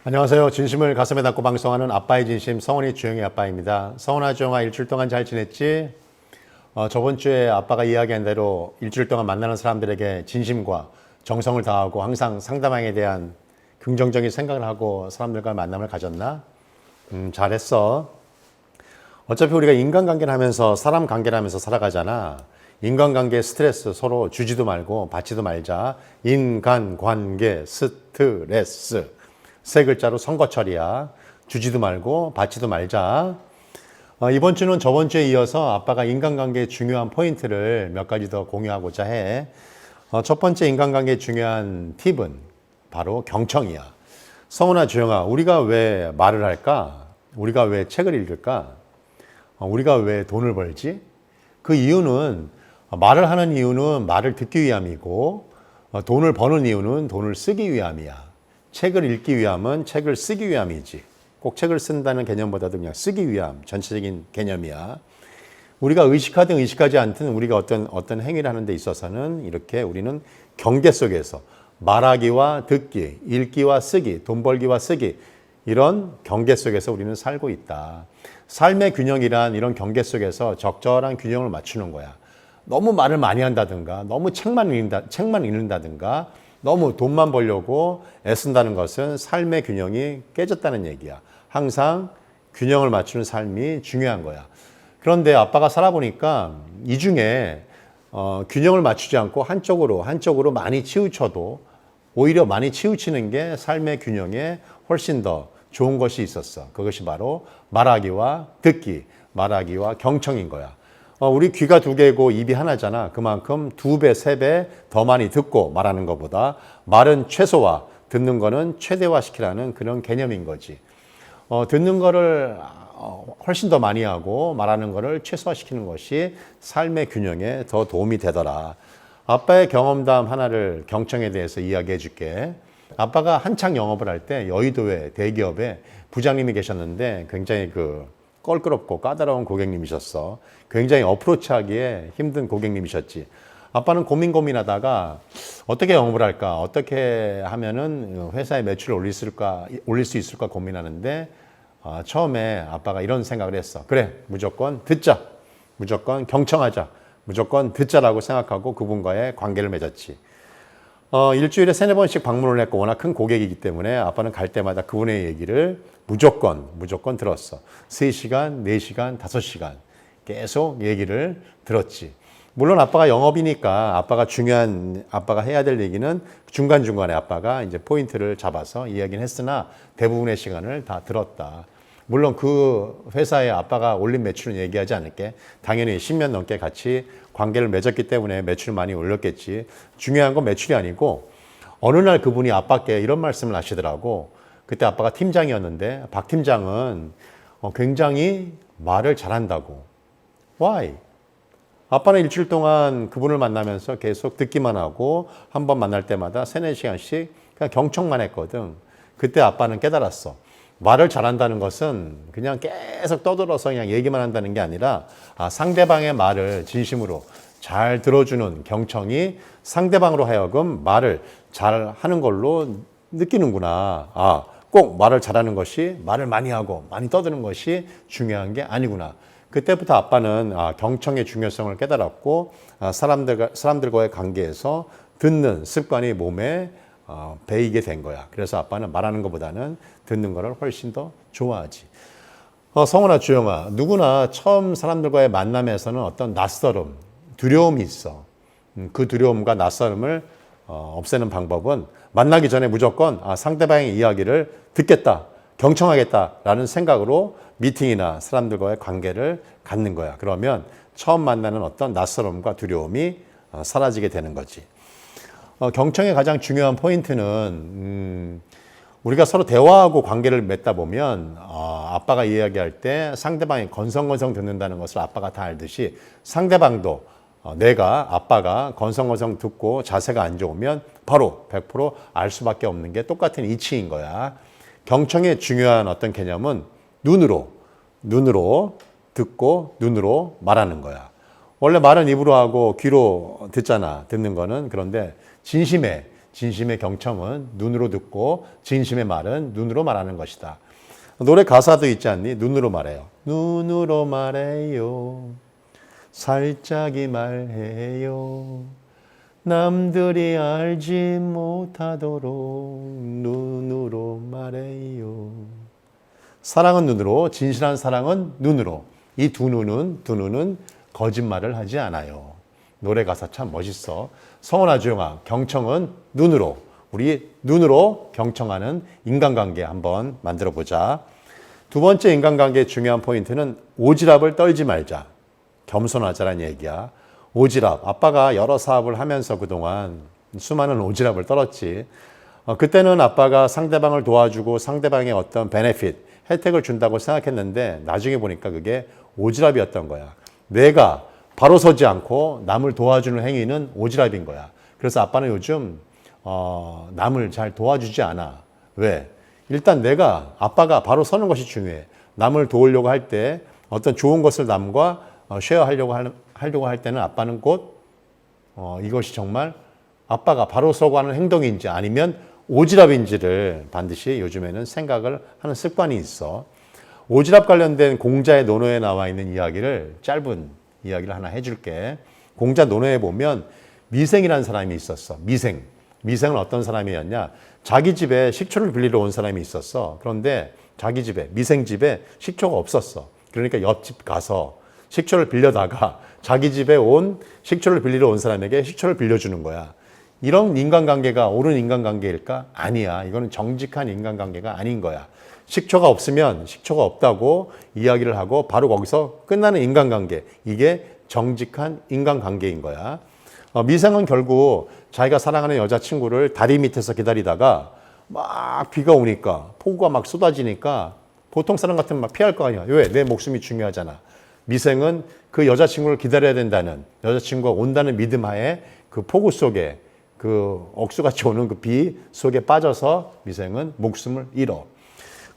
안녕하세요. 진심을 가슴에 담고 방송하는 아빠의 진심 성훈이 주영이 아빠입니다. 성훈아 주영아 일주일 동안 잘 지냈지? 저번 주에 아빠가 이야기한 대로 일주일 동안 만나는 사람들에게 진심과 정성을 다하고 항상 상대방에 대한 긍정적인 생각을 하고 사람들과 만남을 가졌나? 잘했어. 어차피 우리가 인간관계를 하면서 사람 관계를 하면서 살아가잖아. 인간관계 스트레스 서로 주지도 말고 받지도 말자. 인간관계 스트레스. 세 글자로 선거철이야. 주지도 말고 받지도 말자. 이번 주는 저번 주에 이어서 아빠가 인간관계의 중요한 포인트를 몇 가지 더 공유하고자 해. 첫 번째 인간관계의 중요한 팁은 바로 경청이야. 성훈아, 주영아, 우리가 왜 말을 할까? 우리가 왜 책을 읽을까? 우리가 왜 돈을 벌지? 그 이유는 말을 하는 이유는 말을 듣기 위함이고 돈을 버는 이유는 돈을 쓰기 위함이야. 책을 읽기 위함은 책을 쓰기 위함이지. 꼭 책을 쓴다는 개념보다도 그냥 쓰기 위함, 전체적인 개념이야. 우리가 의식하든 의식하지 않든 우리가 어떤 행위를 하는 데 있어서는 이렇게 우리는 경계 속에서 말하기와 듣기, 읽기와 쓰기, 돈 벌기와 쓰기 이런 경계 속에서 우리는 살고 있다. 삶의 균형이란 이런 경계 속에서 적절한 균형을 맞추는 거야. 너무 말을 많이 한다든가 너무 책만 읽는다든가 너무 돈만 벌려고 애쓴다는 것은 삶의 균형이 깨졌다는 얘기야. 항상 균형을 맞추는 삶이 중요한 거야. 그런데 아빠가 살아보니까 이 중에 균형을 맞추지 않고 한쪽으로 많이 치우쳐도 오히려 많이 치우치는 게 삶의 균형에 훨씬 더 좋은 것이 있었어. 그것이 바로 말하기와 듣기, 말하기와 경청인 거야. 우리 귀가 두 개고 입이 하나잖아. 그만큼 두 배, 세 배 더 많이 듣고 말하는 것보다 말은 최소화, 듣는 거는 최대화시키라는 그런 개념인 거지. 듣는 거를 훨씬 더 많이 하고 말하는 거를 최소화시키는 것이 삶의 균형에 더 도움이 되더라. 아빠의 경험담 하나를 경청에 대해서 이야기해 줄게. 아빠가 한창 영업을 할 때 여의도에 대기업에 부장님이 계셨는데 굉장히 껄끄럽고 까다로운 고객님이셨어. 굉장히 어프로치하기에 힘든 고객님이셨지. 아빠는 고민하다가 어떻게 영업을 할까? 어떻게 하면은 회사의 매출을 올릴 수 있을까 고민하는데 처음에 아빠가 이런 생각을 했어. 그래, 무조건 듣자. 무조건 경청하자. 무조건 듣자라고 생각하고 그분과의 관계를 맺었지. 일주일에 3-4번씩 방문을 했고 워낙 큰 고객이기 때문에 아빠는 갈 때마다 그분의 얘기를 무조건 들었어. 3시간, 4시간, 5시간 계속 얘기를 들었지. 물론 아빠가 영업이니까 아빠가 해야 될 얘기는 중간중간에 아빠가 이제 포인트를 잡아서 이야기는 했으나 대부분의 시간을 다 들었다. 물론 그 회사에 아빠가 올린 매출은 얘기하지 않을게. 당연히 10년 넘게 같이 관계를 맺었기 때문에 매출을 많이 올렸겠지. 중요한 건 매출이 아니고 어느 날 그분이 아빠께 이런 말씀을 하시더라고. 그때 아빠가 팀장이었는데 박 팀장은 굉장히 말을 잘한다고. Why? 아빠는 일주일 동안 그분을 만나면서 계속 듣기만 하고 한 번 만날 때마다 3-4시간씩 그냥 경청만 했거든. 그때 아빠는 깨달았어. 말을 잘한다는 것은 그냥 계속 떠들어서 그냥 얘기만 한다는 게 아니라 상대방의 말을 진심으로 잘 들어주는 경청이 상대방으로 하여금 말을 잘하는 걸로 느끼는구나. 꼭 말을 잘하는 것이 말을 많이 하고 많이 떠드는 것이 중요한 게 아니구나. 그때부터 아빠는 경청의 중요성을 깨달았고 사람들과의 관계에서 듣는 습관이 몸에 배이게 된 거야. 그래서 아빠는 말하는 것보다는 듣는 거를 훨씬 더 좋아하지. 성훈아, 주영아, 누구나 처음 사람들과의 만남에서는 어떤 낯설음, 두려움이 있어. 그 두려움과 낯설음을 없애는 방법은 만나기 전에 무조건 상대방의 이야기를 듣겠다, 경청하겠다라는 생각으로 미팅이나 사람들과의 관계를 갖는 거야. 그러면 처음 만나는 어떤 낯설음과 두려움이 사라지게 되는 거지. 경청의 가장 중요한 포인트는 우리가 서로 대화하고 관계를 맺다 보면 아빠가 이야기할 때 상대방이 건성건성 듣는다는 것을 아빠가 다 알듯이 상대방도 아빠가 건성건성 듣고 자세가 안 좋으면 바로 100% 알 수밖에 없는 게 똑같은 이치인 거야. 경청의 중요한 어떤 개념은 눈으로 듣고 눈으로 말하는 거야. 원래 말은 입으로 하고 귀로 듣잖아. 듣는 거는. 그런데 진심에 진심의 경청은 눈으로 듣고 진심의 말은 눈으로 말하는 것이다. 노래 가사도 있지 않니? 눈으로 말해요. 눈으로 말해요. 살짝이 말해요. 남들이 알지 못하도록 눈으로 말해요. 사랑은 눈으로, 진실한 사랑은 눈으로. 이 두 눈은 거짓말을 하지 않아요. 노래 가사 참 멋있어. 성원아 조용아, 경청은 눈으로. 우리 눈으로 경청하는 인간관계 한번 만들어 보자. 두 번째 인간관계의 중요한 포인트는 오지랖을 떨지 말자. 겸손하자라는 얘기야. 오지랖. 아빠가 여러 사업을 하면서 그동안 수많은 오지랖을 떨었지. 그때는 아빠가 상대방을 도와주고 상대방의 어떤 베네핏, 혜택을 준다고 생각했는데 나중에 보니까 그게 오지랖이었던 거야. 내가 바로 서지 않고 남을 도와주는 행위는 오지랖인 거야. 그래서 아빠는 요즘 남을 잘 도와주지 않아. 왜? 일단 아빠가 바로 서는 것이 중요해. 남을 도우려고 할 때 어떤 좋은 것을 남과 쉐어하려고 할 때는 아빠는 곧 이것이 정말 아빠가 바로 서고 하는 행동인지 아니면 오지랖인지를 반드시 요즘에는 생각을 하는 습관이 있어. 오지랖 관련된 공자의 논어에 나와 있는 이야기를 짧은 이야기를 하나 해줄게. 공자 논어에 보면 미생이라는 사람이 있었어. 미생은 어떤 사람이었냐? 자기 집에 식초를 빌리러 온 사람이 있었어. 그런데 자기 집에, 미생 집에 식초가 없었어. 그러니까 옆집 가서 식초를 빌려다가 자기 집에 온 식초를 빌리러 온 사람에게 식초를 빌려주는 거야. 이런 인간관계가 옳은 인간관계일까? 아니야. 이거는 정직한 인간관계가 아닌 거야. 식초가 없으면 식초가 없다고 이야기를 하고 바로 거기서 끝나는 인간관계. 이게 정직한 인간관계인 거야. 미생은 결국 자기가 사랑하는 여자친구를 다리 밑에서 기다리다가 막 비가 오니까 폭우가 막 쏟아지니까 보통 사람 같으면 막 피할 거 아니야. 왜? 내 목숨이 중요하잖아. 미생은 그 여자친구를 기다려야 된다는, 여자친구가 온다는 믿음 하에 그 폭우 속에 그 억수같이 오는 그 비 속에 빠져서 미생은 목숨을 잃어.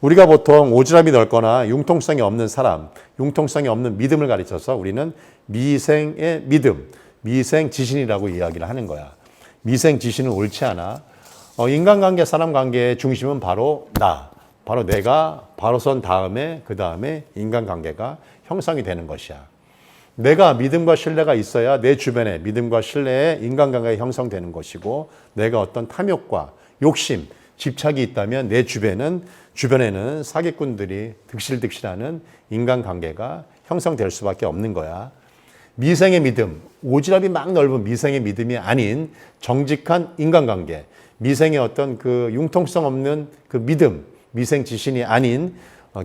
우리가 보통 오지랖이 넓거나 융통성이 없는 사람, 융통성이 없는 믿음을 가르쳐서 우리는 미생의 믿음, 미생지신이라고 이야기를 하는 거야. 미생지신은 옳지 않아. 인간관계, 사람관계의 중심은 바로 바로 내가 바로 선 다음에 그 다음에 인간관계가 형성이 되는 것이야. 내가 믿음과 신뢰가 있어야 내 주변에 믿음과 신뢰의 인간관계가 형성되는 것이고, 내가 어떤 탐욕과 욕심, 집착이 있다면 내 주변에는 사기꾼들이 득실득실하는 인간관계가 형성될 수밖에 없는 거야. 미생의 믿음, 오지랖이 막 넓은 미생의 믿음이 아닌 정직한 인간관계, 미생의 어떤 그 융통성 없는 그 믿음, 미생 지신이 아닌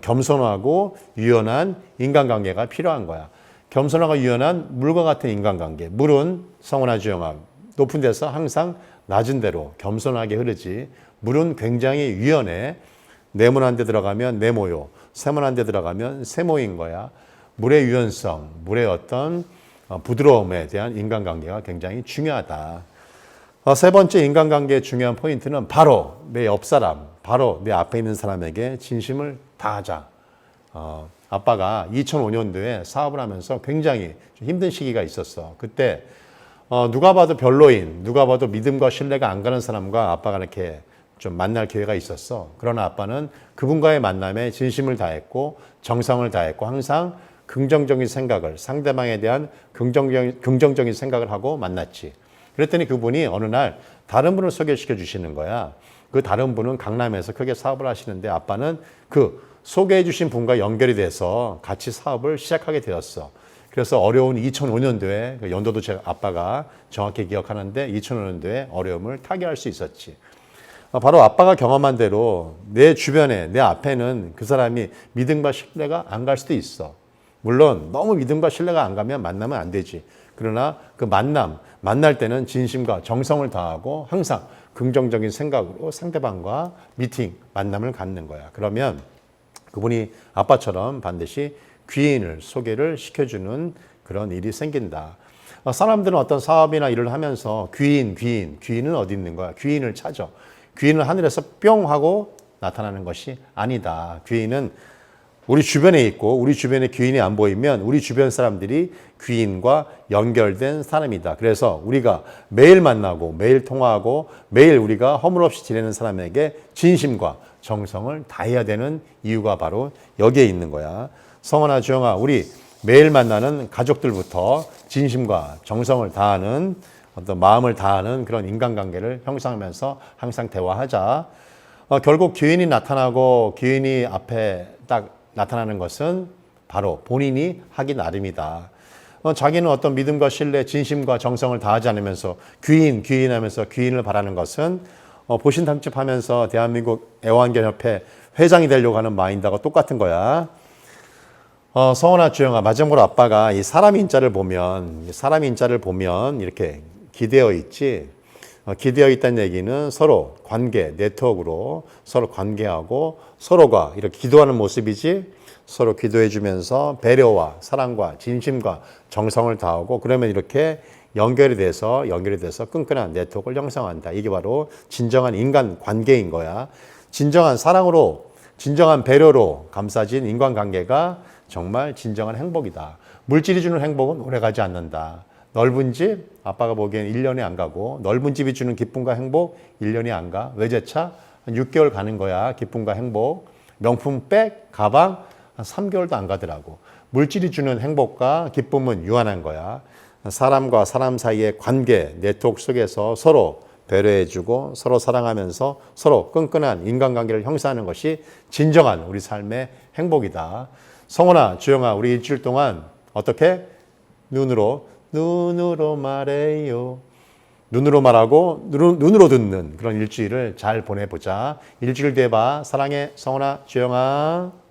겸손하고 유연한 인간관계가 필요한 거야. 겸손하고 유연한 물과 같은 인간관계. 물은 성원아 주영아 높은 데서 항상 낮은 데로 겸손하게 흐르지. 물은 굉장히 유연해. 네모난 데 들어가면 네모요. 세모난 데 들어가면 세모인 거야. 물의 유연성, 물의 어떤 부드러움에 대한 인간관계가 굉장히 중요하다. 세 번째 인간관계의 중요한 포인트는 바로 내 옆 사람, 바로 내 앞에 있는 사람에게 진심을 다하자. 아빠가 2005년도에 사업을 하면서 굉장히 좀 힘든 시기가 있었어. 그때 누가 봐도 별로인, 누가 봐도 믿음과 신뢰가 안 가는 사람과 아빠가 이렇게 좀 만날 기회가 있었어. 그러나 아빠는 그분과의 만남에 진심을 다했고 정성을 다했고 항상 긍정적인 생각을, 상대방에 대한 긍정적인 생각을 하고 만났지. 그랬더니 그분이 어느 날 다른 분을 소개시켜 주시는 거야. 그 다른 분은 강남에서 크게 사업을 하시는데 아빠는 그 소개해 주신 분과 연결이 돼서 같이 사업을 시작하게 되었어. 그래서 어려운 2005년도에, 그 연도도 제가 아빠가 정확히 기억하는데 2005년도에 어려움을 타개할 수 있었지. 바로 아빠가 경험한 대로 내 주변에, 내 앞에는 그 사람이 믿음과 신뢰가 안 갈 수도 있어. 물론 너무 믿음과 신뢰가 안 가면 만나면 안 되지. 그러나 그 만날 때는 진심과 정성을 다하고 항상 긍정적인 생각으로 상대방과 만남을 갖는 거야. 그러면 그분이 아빠처럼 반드시 귀인을 소개를 시켜주는 그런 일이 생긴다. 사람들은 어떤 사업이나 일을 하면서 귀인은 어디 있는 거야? 귀인을 찾아. 귀인은 하늘에서 뿅 하고 나타나는 것이 아니다. 귀인은 우리 주변에 있고 우리 주변에 귀인이 안 보이면 우리 주변 사람들이 귀인과 연결된 사람이다. 그래서 우리가 매일 만나고 매일 통화하고 매일 우리가 허물없이 지내는 사람에게 진심과 정성을 다해야 되는 이유가 바로 여기에 있는 거야. 성원아, 주영아, 우리 매일 만나는 가족들부터 진심과 정성을 다하는 어떤 마음을 다하는 그런 인간관계를 형성하면서 항상 대화하자. 결국 귀인이 나타나고 귀인이 앞에 딱 나타나는 것은 바로 본인이 하기 나름이다. 자기는 어떤 믿음과 신뢰, 진심과 정성을 다하지 않으면서 귀인 하면서 귀인을 바라는 것은 보신탕집하면서 대한민국 애완견협회 회장이 되려고 하는 마인드하고 똑같은 거야. 성원아, 주영아, 마지막으로 아빠가 이 사람 인자를 보면 이렇게 기대어 있지. 기대어 있다는 얘기는 서로 관계, 네트워크로 서로 관계하고 서로가 이렇게 기도하는 모습이지. 서로 기도해 주면서 배려와 사랑과 진심과 정성을 다하고 그러면 이렇게 연결이 돼서 끈끈한 네트워크를 형성한다. 이게 바로 진정한 인간 관계인 거야. 진정한 사랑으로, 진정한 배려로 감싸진 인간관계가 정말 진정한 행복이다. 물질이 주는 행복은 오래가지 않는다. 넓은 집, 아빠가 보기엔 1년에 안 가고 넓은 집이 주는 기쁨과 행복 1년이 안 가. 외제차 한 6개월 가는 거야. 기쁨과 행복. 명품 백, 가방 한 3개월도 안 가더라고. 물질이 주는 행복과 기쁨은 유한한 거야. 사람과 사람 사이의 관계, 네트워크 속에서 서로 배려해주고 서로 사랑하면서 서로 끈끈한 인간관계를 형성하는 것이 진정한 우리 삶의 행복이다. 성원아, 주영아, 우리 일주일 동안 어떻게? 눈으로 말해요. 눈으로 말하고 눈으로 듣는 그런 일주일을 잘 보내보자. 일주일 뒤에 봐. 사랑해, 성원아, 주영아.